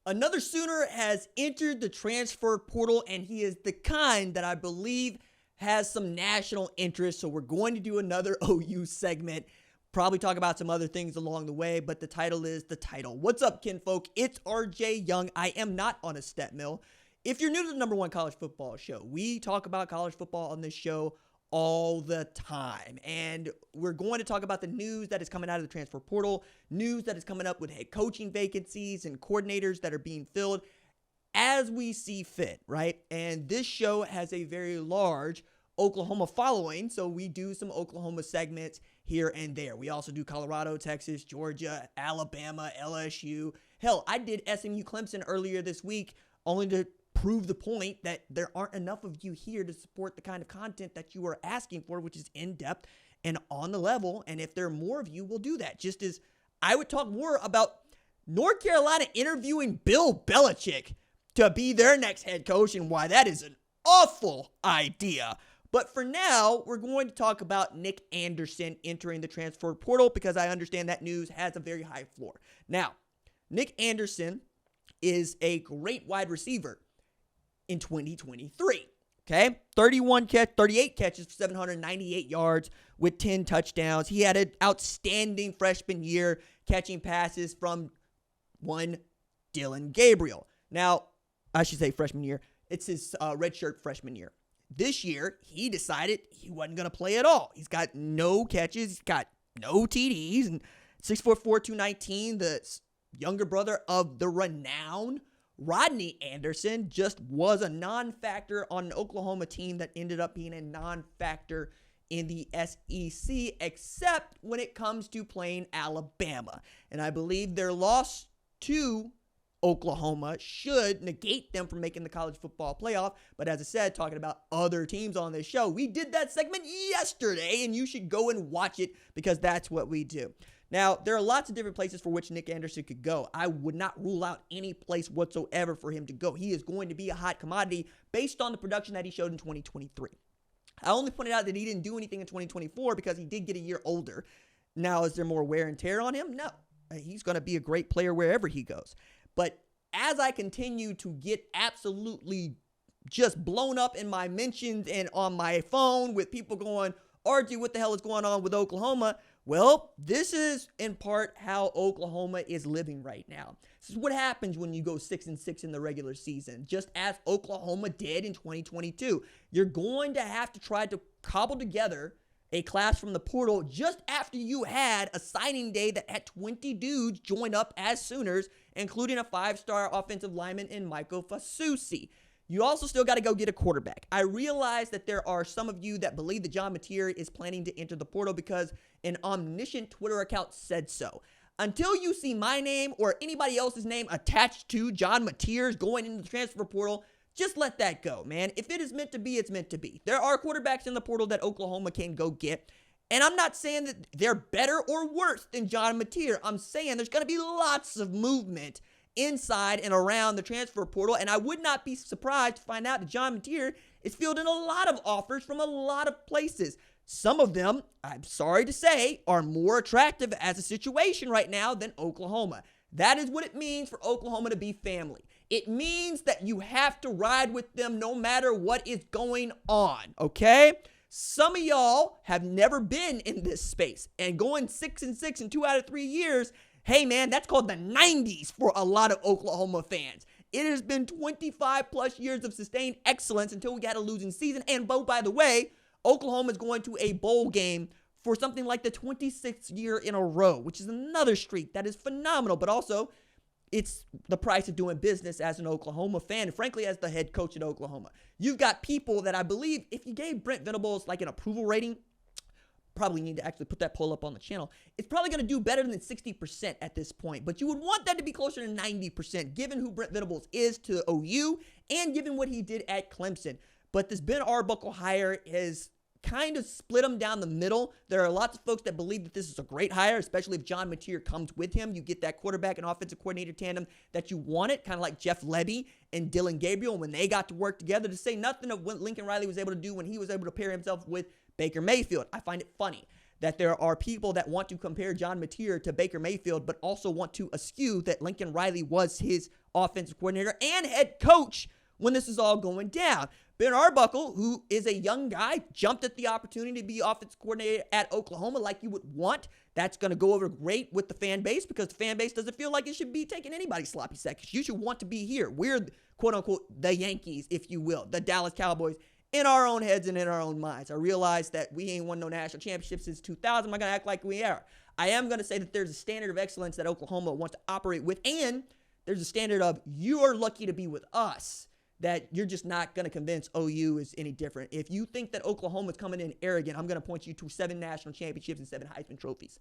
Another Sooner has entered the transfer portal, and he is the kind that I believe has some national interest. So we're going to do another OU segment, probably talk about some other things along the way, but the title is the title. What's up, kinfolk? It's RJ Young. I am not on a step mill. If you're new to the number one college football show, we talk about college football on this show all the time. And we're going to talk about the news that is coming out of the transfer portal, news that is coming up with head coaching vacancies and coordinators that are being filled as we see fit, right? And this show has a very large Oklahoma following, so we do some Oklahoma segments here and there. We also do Colorado, Texas, Georgia, Alabama, LSU. Hell, I did SMU Clemson earlier this week only to prove the point that there aren't enough of you here to support the kind of content that you are asking for, which is in-depth and on the level. And if there are more of you, we'll do that. Just as I would talk more about North Carolina interviewing Bill Belichick to be their next head coach and why that is an awful idea. But for now, we're going to talk about Nic Anderson entering the transfer portal because I understand that news has a very high floor. Now, Nic Anderson is a great wide receiver in 2023, okay? 38 catches for 798 yards with 10 touchdowns. He had an outstanding freshman year catching passes from one Dillon Gabriel. Now, I should say freshman year. It's his redshirt freshman year. This year, he decided he wasn't going to play at all. He's got no catches. He's got no TDs. And 6'4", 219, the younger brother of the renowned Rodney Anderson, just was a non-factor on an Oklahoma team that ended up being a non-factor in the SEC, except when it comes to playing Alabama. And I believe their loss to Oklahoma should negate them from making the college football playoff. But as I said, talking about other teams on this show, we did that segment yesterday, and you should go and watch it because that's what we do. Now, there are lots of different places for which Nic Anderson could go. I would not rule out any place whatsoever for him to go. He is going to be a hot commodity based on the production that he showed in 2023. I only pointed out that he didn't do anything in 2024 because he did get a year older. Now, is there more wear and tear on him? No. He's going to be a great player wherever he goes. But as I continue to get absolutely just blown up in my mentions and on my phone with people going, RG, what the hell is going on with Oklahoma? Well, this is in part how Oklahoma is living right now. This is what happens when you go 6-6 in the regular season, just as Oklahoma did in 2022. You're going to have to try to cobble together a class from the portal just after you had a signing day that had 20 dudes join up as Sooners, including a 5-star offensive lineman in Michael Fasusi. You also still got to go get a quarterback. I realize that there are some of you that believe that John Mateer is planning to enter the portal because an omniscient Twitter account said so. Until you see my name or anybody else's name attached to John Mateer's going into the transfer portal, just let that go, man. If it is meant to be, it's meant to be. There are quarterbacks in the portal that Oklahoma can go get. And I'm not saying that they're better or worse than John Mateer. I'm saying there's going to be lots of movement inside and around the transfer portal, and I would not be surprised to find out that John Mateer is fielding a lot of offers from a lot of places. Some of them, I'm sorry to say, are more attractive as a situation right now than Oklahoma. That is what it means for Oklahoma to be family. It means that you have to ride with them no matter what is going on, okay? Some of y'all have never been in this space, and going 6-6 in 2 out of 3 years, hey, man, that's called the 90s for a lot of Oklahoma fans. It has been 25 plus years of sustained excellence until we got a losing season. And by the way, Oklahoma is going to a bowl game for something like the 26th year in a row, which is another streak that is phenomenal. But also, it's the price of doing business as an Oklahoma fan, and frankly, as the head coach at Oklahoma. You've got people that I believe, if you gave Brent Venables like an approval rating, probably need to actually put that poll up on the channel. It's probably going to do better than 60% at this point, but you would want that to be closer to 90% given who Brent Venables is to OU and given what he did at Clemson. But this Ben Arbuckle hire is kind of split them down the middle. There are lots of folks that believe that this is a great hire, especially if John Mateer comes with him. You get that quarterback and offensive coordinator tandem that you wanted, kind of like Jeff Lebby and Dillon Gabriel when they got to work together, to say nothing of what Lincoln Riley was able to do when he was able to pair himself with Baker Mayfield. I find it funny. that there are people that want to compare John Mateer to Baker Mayfield, but also want to eschew that Lincoln Riley was his offensive coordinator and head coach when this is all going down. Ben Arbuckle, who is a young guy, jumped at the opportunity to be offensive coordinator at Oklahoma like you would want. That's going to go over great with the fan base because the fan base doesn't feel like it should be taking anybody's sloppy seconds. You should want to be here. We're, quote unquote, the Yankees, if you will, the Dallas Cowboys, in our own heads and in our own minds. I realize that we ain't won no national championship since 2000. I'm not going to act like we are. I am going to say that there's a standard of excellence that Oklahoma wants to operate with, and there's a standard of you're lucky to be with us, that you're just not going to convince OU is any different. If you think that Oklahoma's coming in arrogant, I'm going to point you to 7 national championships and 7 Heisman trophies.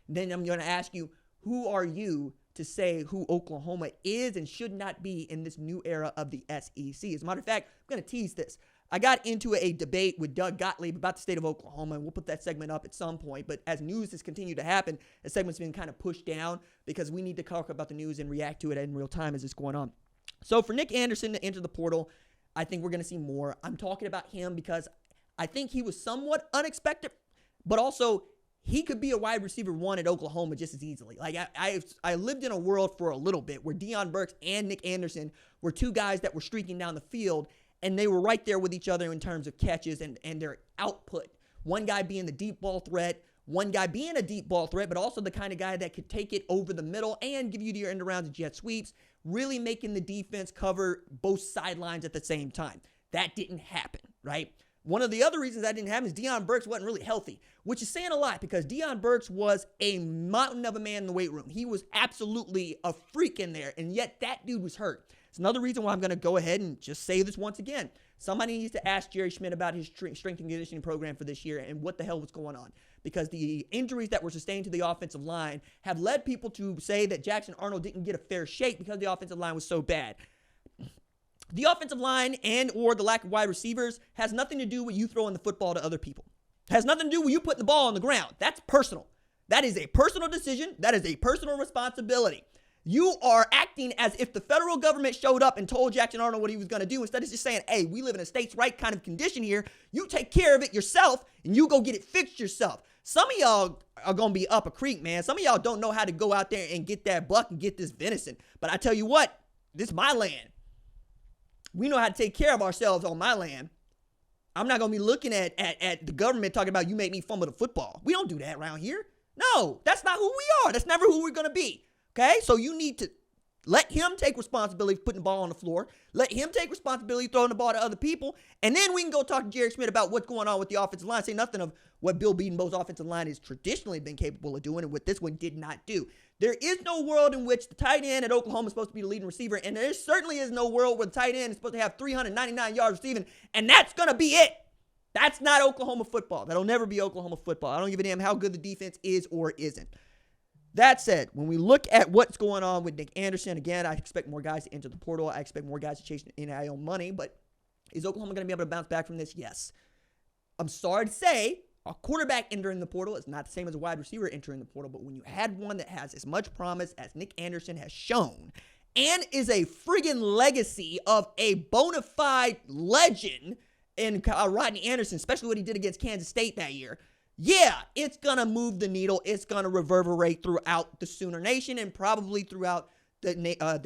Then I'm going to ask you, who are you to say who Oklahoma is and should not be in this new era of the SEC? As a matter of fact, I'm going to tease this. I got into a debate with Doug Gottlieb about the state of Oklahoma, and we'll put that segment up at some point. But as news has continued to happen, the segment's been kind of pushed down because we need to talk about the news and react to it in real time as it's going on. So for Nic Anderson to enter the portal, I think we're going to see more. I'm talking about him because I think he was somewhat unexpected, but also he could be a wide receiver 1 at Oklahoma just as easily. Like I lived in a world for a little bit where Deion Burks and Nic Anderson were 2 guys that were streaking down the field, and they were right there with each other in terms of catches and their output. One guy being the deep ball threat, one guy being a deep ball threat, but also the kind of guy that could take it over the middle and give you your end arounds and jet sweeps, really making the defense cover both sidelines at the same time. That didn't happen, right? One of the other reasons that didn't happen is Deion Burks wasn't really healthy, which is saying a lot because Deion Burks was a mountain of a man in the weight room. He was absolutely a freak in there, and yet that dude was hurt. It's another reason why I'm going to go ahead and just say this once again. Somebody needs to ask Jerry Schmidt about his strength and conditioning program for this year and what the hell was going on. Because the injuries that were sustained to the offensive line have led people to say that Jackson Arnold didn't get a fair shake because the offensive line was so bad. The offensive line and or the lack of wide receivers has nothing to do with you throwing the football to other people. It has nothing to do with you putting the ball on the ground. That's personal. That is a personal decision. That is a personal responsibility. You are acting as if the federal government showed up and told Jackson Arnold what he was going to do instead of just saying, hey, we live in a states' right kind of condition here. You take care of it yourself and you go get it fixed yourself. Some of y'all are going to be up a creek, man. Some of y'all don't know how to go out there and get that buck and get this venison. But I tell you what, this is my land. We know how to take care of ourselves on my land. I'm not going to be looking at the government talking about you make me fumble the football. We don't do that around here. No, that's not who we are. That's never who we're going to be. Okay, so you need to let him take responsibility for putting the ball on the floor. Let him take responsibility throwing the ball to other people. And then we can go talk to Jerry Schmidt about what's going on with the offensive line. Say nothing of what Bill Bedenbaugh's offensive line has traditionally been capable of doing and what this one did not do. There is no world in which the tight end at Oklahoma is supposed to be the leading receiver. And there certainly is no world where the tight end is supposed to have 399 yards receiving. And that's going to be it. That's not Oklahoma football. That'll never be Oklahoma football. I don't give a damn how good the defense is or isn't. That said, when we look at what's going on with Nic Anderson, again, I expect more guys to enter the portal. I expect more guys to chase NIL money. But is Oklahoma going to be able to bounce back from this? Yes. I'm sorry to say, a quarterback entering the portal is not the same as a wide receiver entering the portal. But when you had one that has as much promise as Nic Anderson has shown and is a friggin' legacy of a bona fide legend in Rodney Anderson, especially what he did against Kansas State that year, yeah, it's going to move the needle. It's going to reverberate throughout the Sooner Nation and probably throughout the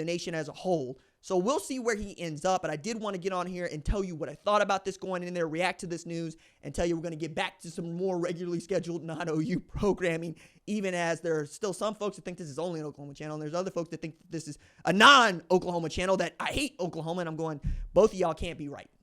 nation as a whole. So we'll see where he ends up. But I did want to get on here and tell you what I thought about this going in there, react to this news, and tell you we're going to get back to some more regularly scheduled non-OU programming, even as there are still some folks that think this is only an Oklahoma channel, and there's other folks that think this is a non-Oklahoma channel that I hate Oklahoma, and I'm going, both of y'all can't be right.